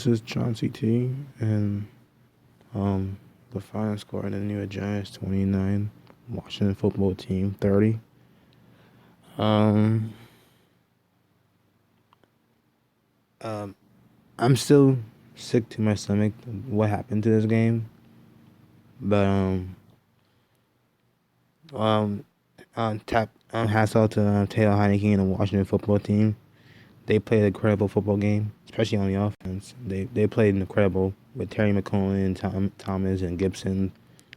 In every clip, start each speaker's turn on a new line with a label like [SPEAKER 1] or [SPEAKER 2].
[SPEAKER 1] this is Chauncey T, and um, the final score in the New York Giants 29, Washington football team 30. Um, um, I'm still sick to my stomach what happened to this game, but um, hats off to Taylor Heineke and the Washington football team. They played an incredible football game, especially on the offense. They played incredible with Terry McLaurin and Thomas and Gibson.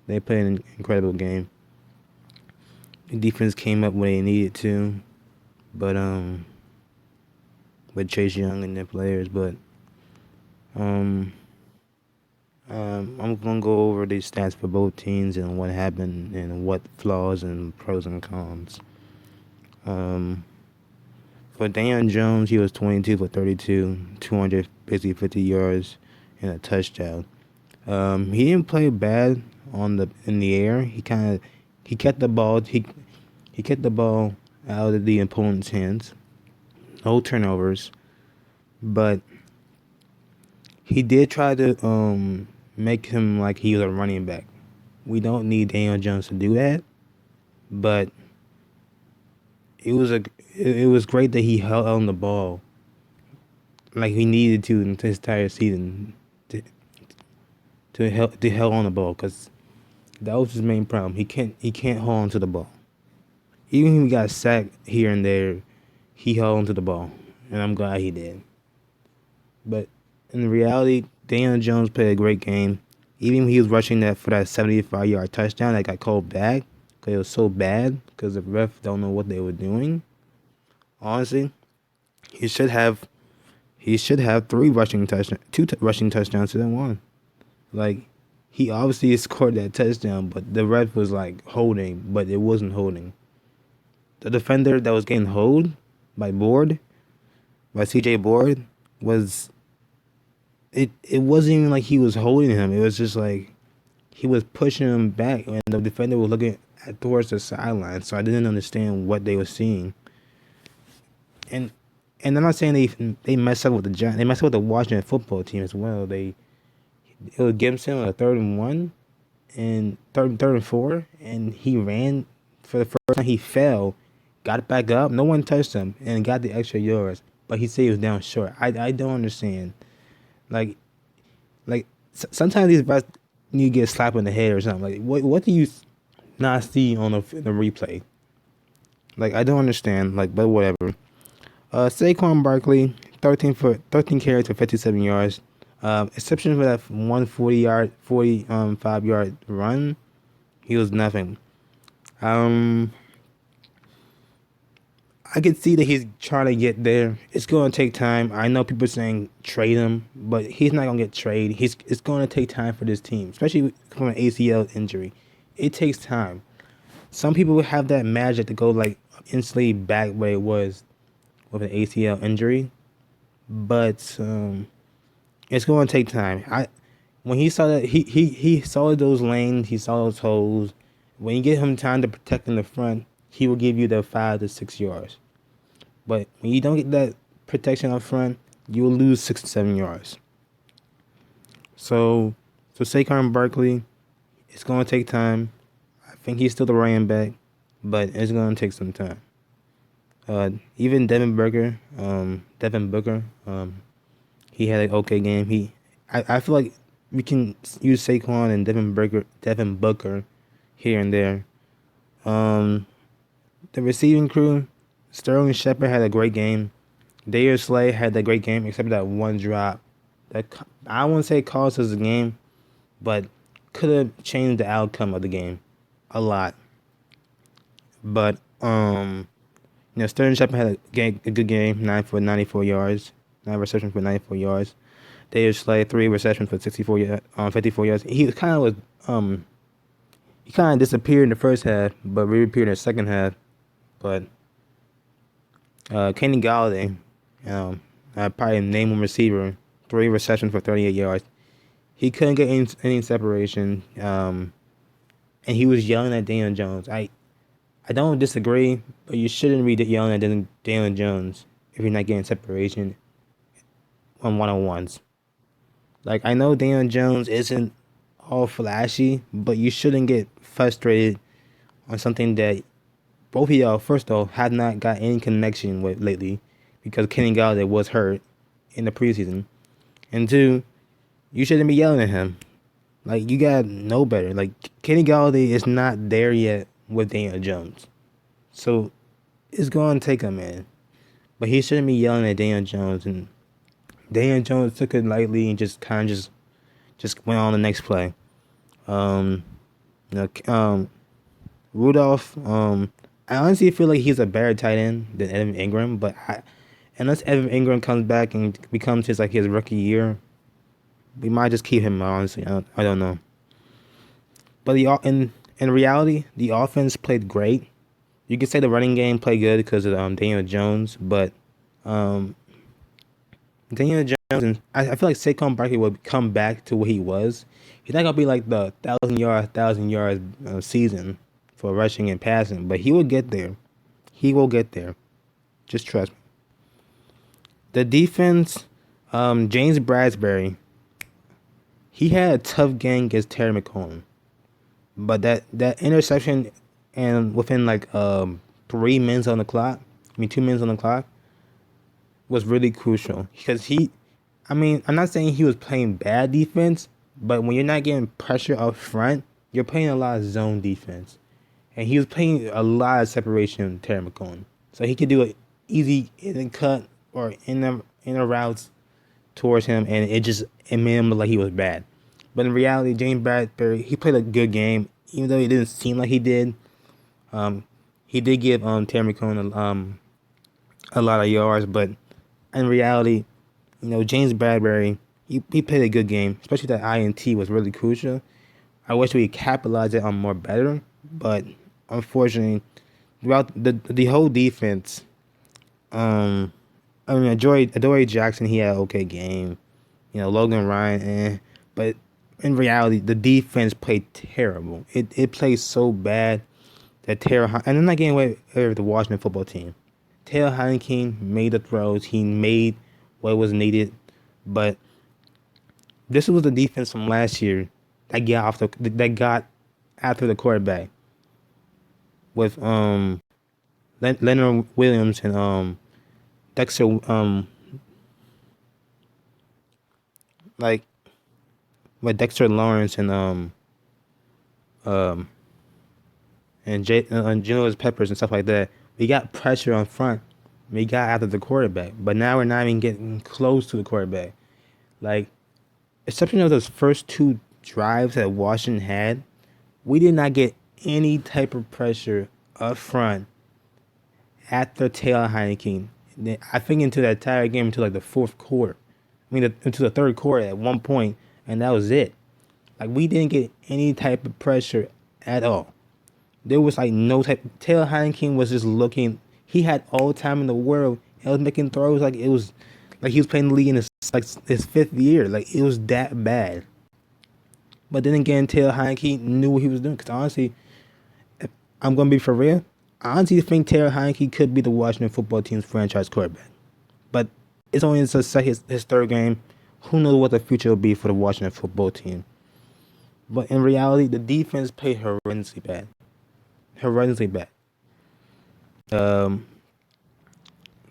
[SPEAKER 1] They played an incredible game. The defense came up when they needed to, but with Chase Young and their players. But um, I'm gonna go over the stats for both teams and what happened and what flaws and pros and cons. Um, for Daniel Jones, he was 22 for 32, 250 yards and a touchdown. He didn't play bad in the air. He kept the ball. He kept the ball out of the opponent's hands. No turnovers, but he did try to make him like he was a running back. We don't need Daniel Jones to do that, but it was great that he held on the ball like he needed to in his entire season to hold on the ball because that was his main problem. He can't hold on to the ball. Even if he got sacked here and there, he held on to the ball, and I'm glad he did. But in reality, Daniel Jones played a great game. Even when he was rushing that for that 75-yard touchdown that got called back because it was so bad because the ref don't know what they were doing. Honestly, he should have two rushing touchdowns to that one. Like he obviously scored that touchdown, but the ref was like holding, but it wasn't holding. The defender that was getting hold by CJ Board was it wasn't even like he was holding him. It was just like he was pushing him back, and the defender was looking towards the sideline. So I didn't understand what they were seeing. And I'm not saying they messed up with the Giants. They messed up with the Washington football team as well. It was Gibson on a 3rd and 1, and third and 4, and he ran for the first time. He fell, got back up. No one touched him, and got the extra yards. But he said he was down short. I don't understand. Like sometimes these refs need to get slapped in the head or something. Like what do you not see on the replay? Like I don't understand. Like but whatever. Saquon Barkley, 13 carries for 57 yards. Exception for that 45-yard run, he was nothing. I could see that he's trying to get there. It's going to take time. I know people saying trade him, but he's not going to get traded. It's going to take time for this team, especially from an ACL injury. It takes time. Some people have that magic to go like instantly back where it was with an ACL injury, but it's going to take time. When he saw that he saw those lanes, he saw those holes. When you get him time to protect in the front, he will give you the 5 to 6 yards. But when you don't get that protection up front, you will lose 6 to 7 yards. So Saquon Barkley, it's going to take time. I think he's still the running back, but it's going to take some time. Even Devin Booker, he had an okay game. I feel like we can use Saquon and Devin Booker here and there. The receiving crew, Sterling Shepard had a great game. Darius Slay had a great game, except that one drop. That I wouldn't say cost us the game, but could have changed the outcome of the game a lot. But Sterling Shepard had a good game, 9 for 94 yards, 9 receptions for 94 yards. Darius Slay 3 receptions for 54 yards. He kind of disappeared in the first half, but reappeared in the second half. But Kenny Galladay, probably name one receiver, 3 receptions for 38 yards. He couldn't get any separation, and he was yelling at Daniel Jones. I don't disagree, but you shouldn't be yelling at Daniel Jones if you're not getting separation on one-on-ones. Like I know Daniel Jones isn't all flashy, but you shouldn't get frustrated on something that both of y'all, first off, have not got any connection with lately because Kenny Galladay was hurt in the preseason. And two, you shouldn't be yelling at him. Like, you gotta know better. Like, Kenny Galladay is not there yet with Daniel Jones. So, it's gonna take a minute. But he shouldn't be yelling at Daniel Jones. And Daniel Jones took it lightly and just kind of just went on the next play. Um, Rudolph, I honestly feel like he's a better tight end than Evan Ingram, but unless Evan Ingram comes back and becomes his rookie year, we might just keep him. Honestly, I don't know. But in reality, the offense played great. You could say the running game played good because of Daniel Jones, but um, Daniel Jones and I feel like Saquon Barkley would come back to what he was. He's not gonna be like the 1,000 yards season for rushing and passing, but he will get there. He will get there. Just trust me. The defense, James Bradbury, he had a tough game against Terry McLaurin, but that interception and within like 3 minutes on the clock, 2 minutes on the clock, was really crucial because I'm not saying he was playing bad defense, but when you're not getting pressure up front, you're playing a lot of zone defense. And he was playing a lot of separation with Terry McLaurin. So he could do an easy in and cut or in the routes towards him, and it made him look like he was bad. But in reality, James Bradbury, he played a good game, even though it didn't seem like he did. He did give Terry McLaurin a lot of yards, but in reality, James Bradbury, he played a good game, especially that INT was really crucial. I wish we capitalized it on more better, but unfortunately, throughout the whole defense, Adoree Jackson, he had an okay game. Logan Ryan, but in reality, the defense played terrible. It played so bad that and I'm not getting away with the Washington football team. Taylor Heineke made the throws. He made what was needed, but this was the defense from last year that got after the quarterback with Leonard Williams and Dexter like with Dexter Lawrence um and Julius Peppers and stuff like that. We got pressure on front. We got after the quarterback, but now we're not even getting close to the quarterback. Like, exception of those first two drives that Washington had, we did not get any type of pressure up front after Taylor Heineke. I think into that entire game until like the fourth quarter. Into the third quarter at one point, and that was it. Like, we didn't get any type of pressure at all. There was like no type. Taylor Heineke was just looking. He had all the time in the world. He was making throws like it was like he was playing the league in his fifth year. Like, it was that bad. But then again, Taylor Heineke knew what he was doing. Because honestly, if I'm gonna be for real, I honestly think Taylor Heineke could be the Washington football team's franchise quarterback. But it's only his third game. Who knows what the future will be for the Washington football team? But in reality, the defense played horrendously bad. Horrendously bad.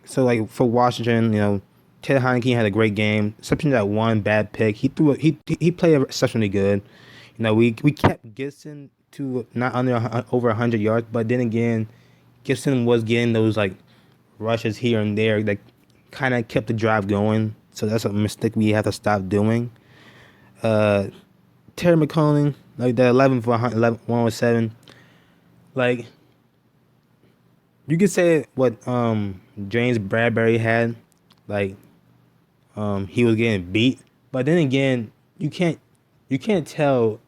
[SPEAKER 1] So like for Washington, Taylor Heineke had a great game, exception that one bad pick. He played exceptionally good. We kept Gibson to not over 100 yards, but then again, Gibson was getting those like rushes here and there that kind of kept the drive going. So that's a mistake we have to stop doing. Terry McLaurin, like the 11 for 107, like you could say what James Bradbury had, like he was getting beat, but then again, you can't tell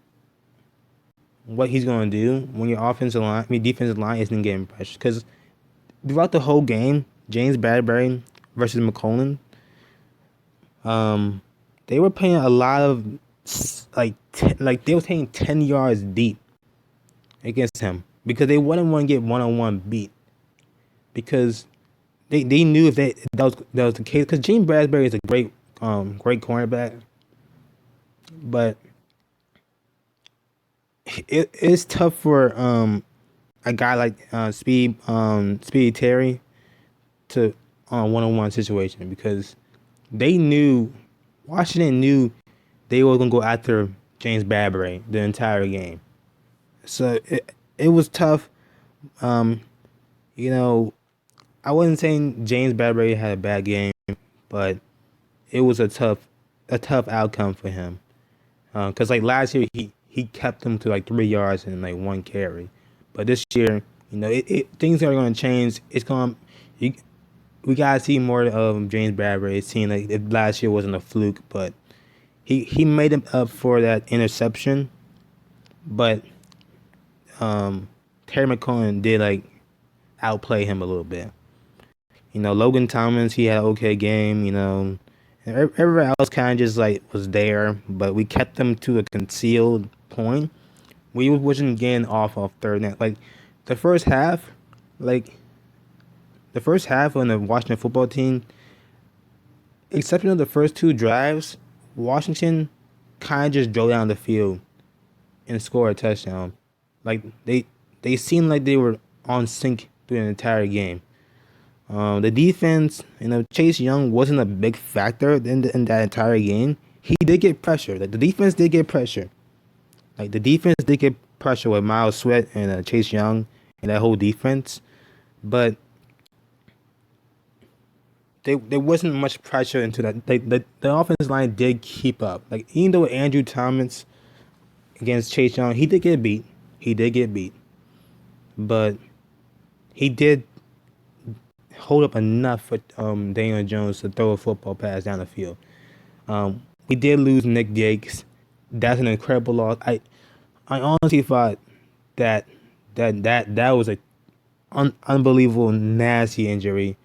[SPEAKER 1] what he's gonna do when your defensive line isn't getting pressure. Because throughout the whole game, James Bradbury versus McCollum, they were playing a lot of they were taking 10 yards deep against him because they wouldn't want to get one-on-one beat because they knew if that was the case, because James Bradbury is a great cornerback. but it's tough for a guy like Speedy Terry to on a one-on-one situation because they knew Washington knew they were gonna go after James Bradbury the entire game. So it was tough. Um, you know, I wasn't saying James Bradbury had a bad game, but it was a tough outcome for him. Cause like last year he kept them to like 3 yards and like one carry, but this year things are gonna change. It's gonna you, we gotta see more of James Bradbury. It seemed like last year wasn't a fluke, but he made him up for that interception. But Terry McLaurin did like outplay him a little bit. Logan Thomas, he had an okay game. And everybody else kind of just like was there, but we kept them to a concealed point. We wasn't getting off third net. Like the first half, like the first half on the Washington football team, except for the first two drives, Washington kind of just drove down the field and scored a touchdown. Like they seemed like they were on sync through the entire game. The defense, Chase Young wasn't a big factor in that entire game. He did get pressure. Like the defense did get pressure. Like the defense did get pressure with Miles Sweat and Chase Young and that whole defense, but there wasn't much pressure into that. The offensive line did keep up. Like even though Andrew Thomas against Chase Young, he did get beat. He did get beat, but he did hold up enough for Daniel Jones to throw a football pass down the field. We did lose Nick Yakes. That's an incredible loss. I honestly thought that that was a unbelievable nasty injury.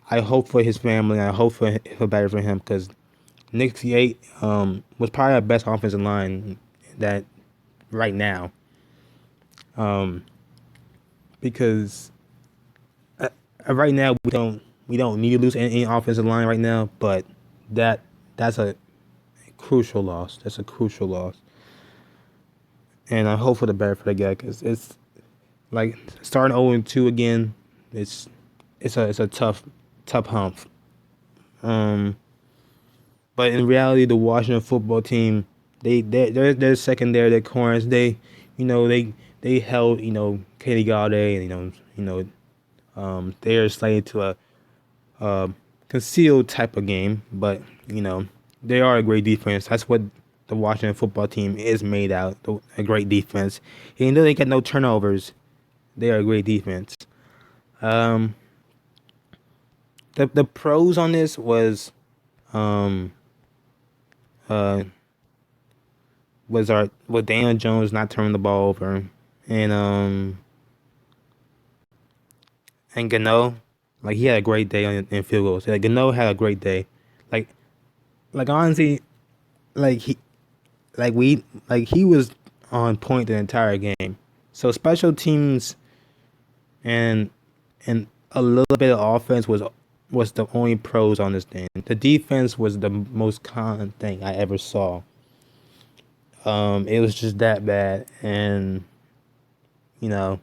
[SPEAKER 1] I hope for his family. I hope for better for him because Nick Yates was probably our best offensive line that right now. Because right now we don't need to lose any offensive line right now, but that's a crucial loss. That's a crucial loss, and I hope for the better for the guy because it's like starting 0-2 again. It's a tough hump. But in reality, the Washington football team they're secondary, their corners they held Katie Gaudet and they are slated to a concealed type of game, but they are a great defense. That's what the Washington football team is made out. A great defense. Even though they get no turnovers, they are a great defense. Um, the pros on this um uh was Daniel Jones not turning the ball over and and Gano, like he had a great day in field goals. Like Gano had a great day. Like honestly, like he was on point the entire game. So special teams and a little bit of offense was the only pros on this thing. The defense was the most con thing I ever saw. It was just that bad, and you know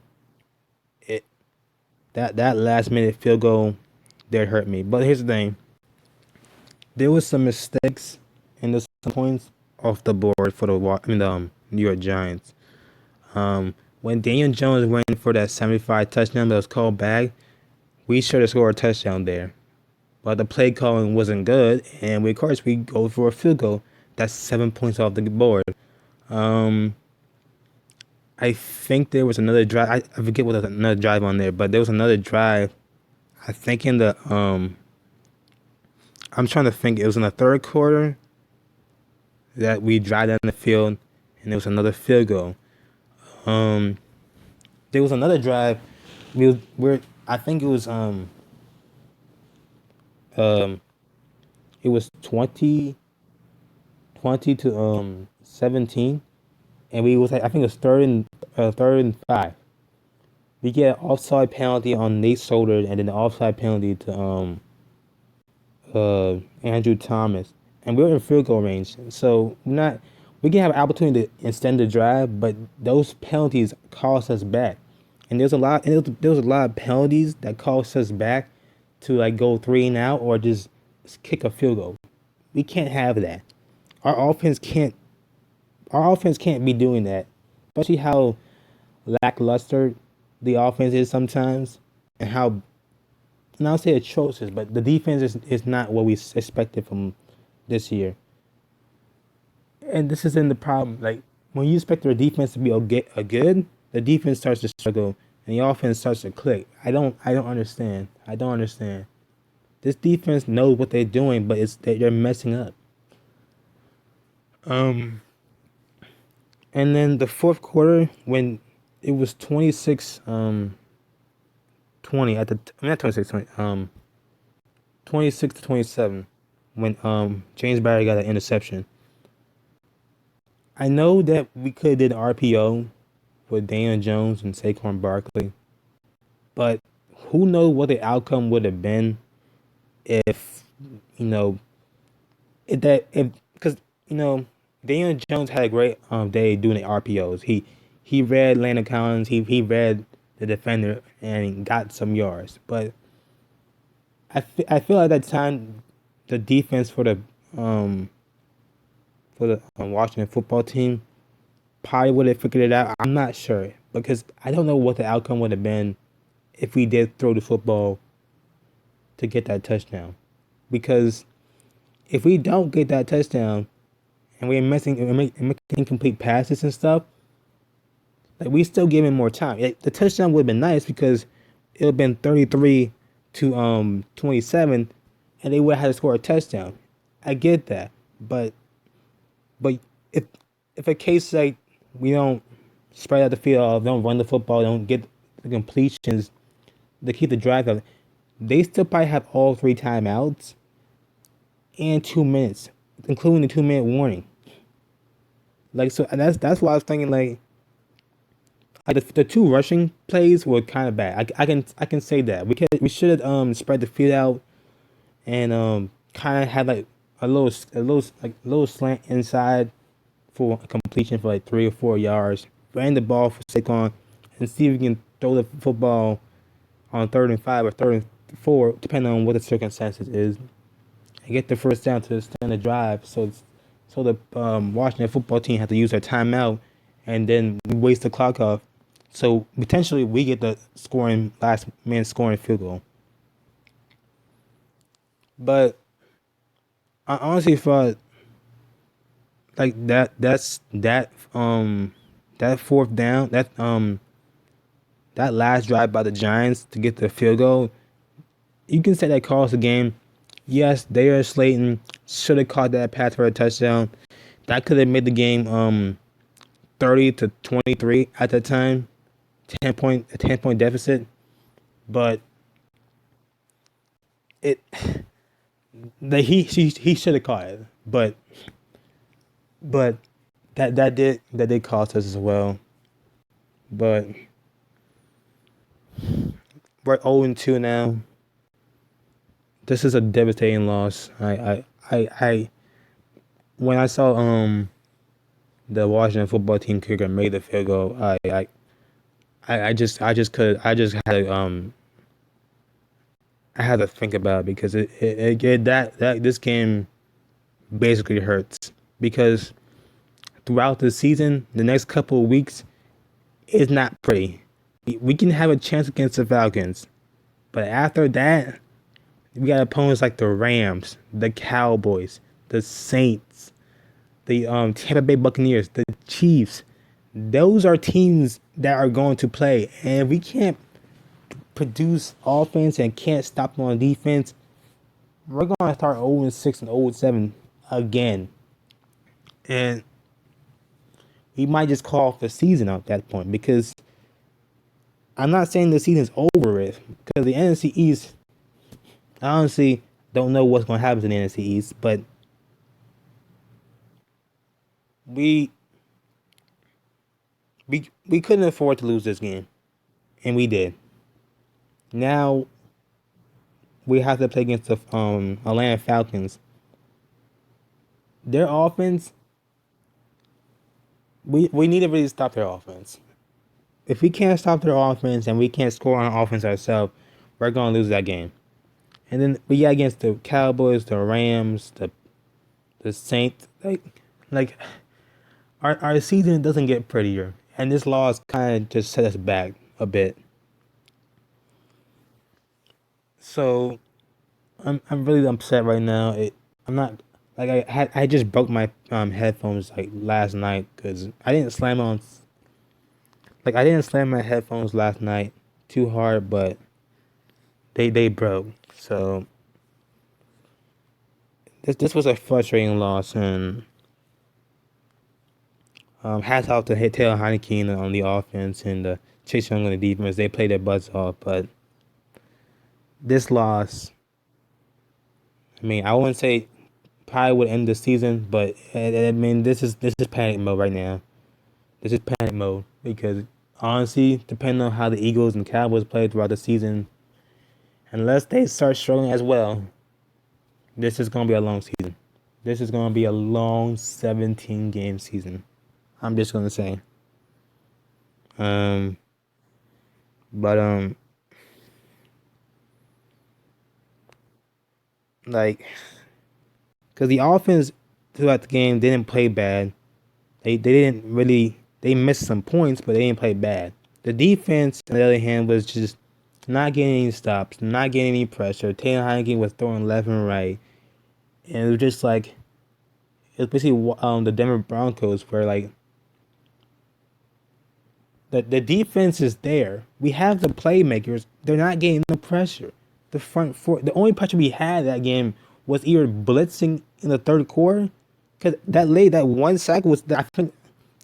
[SPEAKER 1] it that last minute field goal that hurt me. But here's the thing: there was some mistakes and there's some points off the board for the New York Giants. When Daniel Jones went for that 75 touchdown that was called back, we should have scored a touchdown there. But the play calling wasn't good, and of course we go for a field goal. That's 7 points off the board. Um, I think there was another drive. I forget what was another drive on there, but there was another drive. I think in the I'm trying to think. It was in the third quarter that we drive down the field, and there was another field goal. Um, there was another drive. We're I think um it was 20 to 17, and we was I think it was third and 5. We get an offside penalty on Nate Solder, and then the offside penalty to Andrew Thomas, and we were in field goal range. So we we can have an opportunity to extend the drive, but those penalties cost us back. And there's a lot of penalties that cost us back to like go three and out or just kick a field goal. We can't have that. Our offense can't our offense can't be doing that. Especially how lackluster the offense is sometimes and how and I'll say atrocious, but the defense is not what we expected from this year. And this is in the problem. Like when you expect your defense to be a good, the defense starts to struggle and the offense starts to click. I don't understand. I don't understand. This defense knows what they're doing, but it's they're messing up. Um, and then the fourth quarter when it was 26 20 at the I mean, not 26 20 26 to 27 when James Barry got an interception. I know that we could have did RPO with Daniel Jones and Saquon Barkley, but who knows what the outcome would have been if you know if that if because you know Daniel Jones had a great day doing the RPOs. He read Landon Collins, he read the defender and got some yards. But I feel at that time the defense um for the Washington football team probably would have figured it out. I'm not sure because I don't know what the outcome would have been if we did throw the football to get that touchdown. Because if we don't get that touchdown and we're making incomplete passes and stuff, like we still give him more time. Like, the touchdown would have been nice because it would have been 33 to 27, and they would have had to score a touchdown. I get that, but if a case like we don't spread out the field, don't run the football, don't get the completions to keep the drive up, they still probably have all three timeouts and 2 minutes, including the 2 minute warning. Like so, and that's why I was thinking like the two rushing plays were kind of bad. I can say that we should have spread the field out and kind of had like a little slant inside for a completion for like 3 or 4 yards. Ran the ball for Saquon and see if we can throw the football on 3rd and 5 or 3rd and 4, depending on what the circumstances is, and get the first down to extend the drive. So the Washington football team had to use their timeout, and then we waste the clock off. So potentially we get the scoring last man scoring field goal. But I honestly thought like that fourth down that last drive by the Giants to get the field goal, you can say that cost the game. Yes, Darius Slayton should have caught that pass for a touchdown. That could have made the game 30-23 at that time. 10 point deficit. But it he should have caught it. But that did cost us as well. But we're 0-2 now. This is a devastating loss. I when I saw the Washington football team kicker made the field goal, I just had to I had to think about it because that this game basically hurts because throughout the season, the next couple of weeks is not pretty. We can have a chance against the Falcons, but after that, we got opponents like the Rams, the Cowboys, the Saints, the Tampa Bay Buccaneers, the Chiefs. Those are teams that are going to play, and if we can't produce offense and can't stop them on defense, we're going to start 0-6 and 0-7 again, and we might just call off the season at that point because I'm not saying the season's over with because the NFC East. I honestly don't know what's going to happen to the NFC East, but we we couldn't afford to lose this game, and we did. Now we have to play against the Atlanta Falcons. Their offense we need to really stop their offense. If we can't stop their offense and we can't score on offense ourselves, we're gonna lose that game. And then we got against the Cowboys, the Rams, the Saints. Like our season doesn't get prettier, and this loss kind of just set us back a bit. So I'm really upset right now. I'm not like I just broke my headphones like last night because I didn't slam my headphones last night too hard, but they broke. So this was a frustrating loss, and hats off to Taylor Heineke on the offense and Chase Young on the defense. They played their butts off, but this loss, I mean, I wouldn't say probably would end the season, but I mean, this is panic mode right now. This is panic mode because honestly, depending on how the Eagles and Cowboys play throughout the season, unless they start struggling as well, this is gonna be a long season. This is gonna be a long 17 game season. I'm just gonna say. Um, but like, cause the offense throughout the game didn't play bad. They didn't really they missed some points, but they didn't play bad. The defense, on the other hand, was just not getting any stops, not getting any pressure. Taylor Heineke was throwing left and right, and it was just like it was basically the Denver Broncos, where like the defense is there. We have the playmakers. They're not getting the pressure. The front four. The only pressure we had that game was either blitzing in the third quarter, because that one sack was.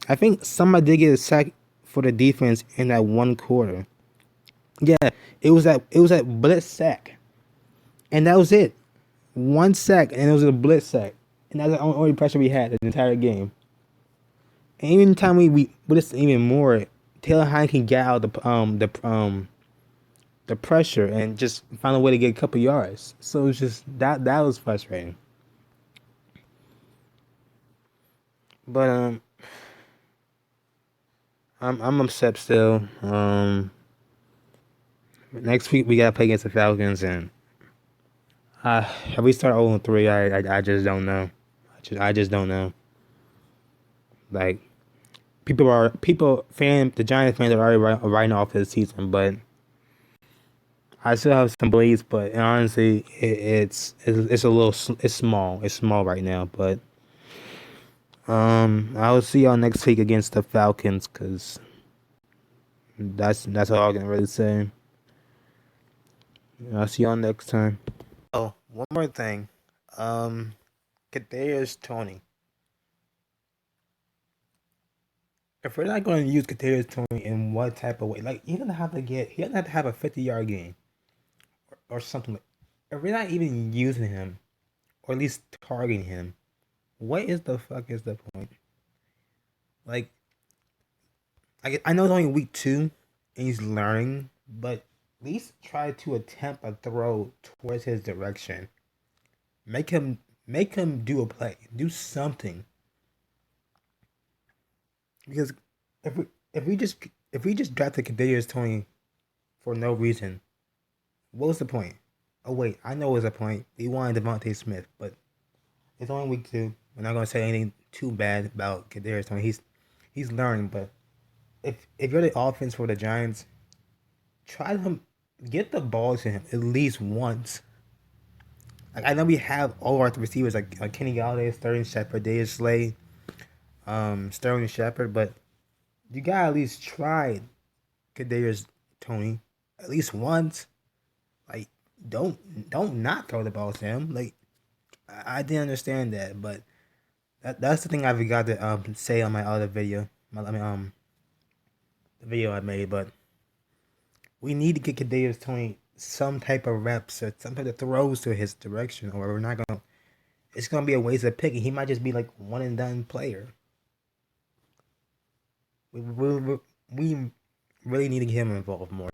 [SPEAKER 1] I think somebody did get a sack for the defense in that one quarter. Yeah, it was that blitz sack, and that was it. One sack, and it was a blitz sack, and that's the only pressure we had the entire game. And even time we blitzed even more, Taylor Heineke got out the pressure and just found a way to get a couple yards. So it's just that was frustrating. But I'm upset still. Next week we gotta play against the Falcons, and if we start 0-3, I just don't know. I just don't know. Like the Giants fans are already writing off this season, but I still have some beliefs. But honestly, it's a little it's small right now. But I will see y'all next week against the Falcons, because that's all I can really say. I'll see y'all next time. Oh, one more thing. Kadarius Toney. If we're not going to use Kadarius Toney in what type of way, like he doesn't have to have a 50-yard game or something. If we're not even using him, or at least targeting him, what is the fuck is the point? Like, I know it's only week 2 and he's learning, but at least try to attempt a throw towards his direction. Make him do a play, do something. Because if we just drafted Kadarius Toney for no reason, what was the point? Oh wait, I know what was the point. We wanted Devontae Smith, but it's only week 2. We're not gonna say anything too bad about Kadarius Toney. He's learning, but if you're the offense for the Giants, try to get the ball to him at least once. Like, I know we have all our receivers like Kenny Galladay, Sterling Shepard, Darius Slay, Sterling Shepard, but you gotta at least try Kadarius Toney at least once. Like, don't not throw the ball to him. Like, I didn't understand that, but that's the thing I forgot to say on my other video. The video I made, but we need to get Kadarius Toney some type of reps or some type of throws to his direction, or we're not gonna. It's gonna be a waste of picking. He might just be like one and done player. We really need to get him involved more.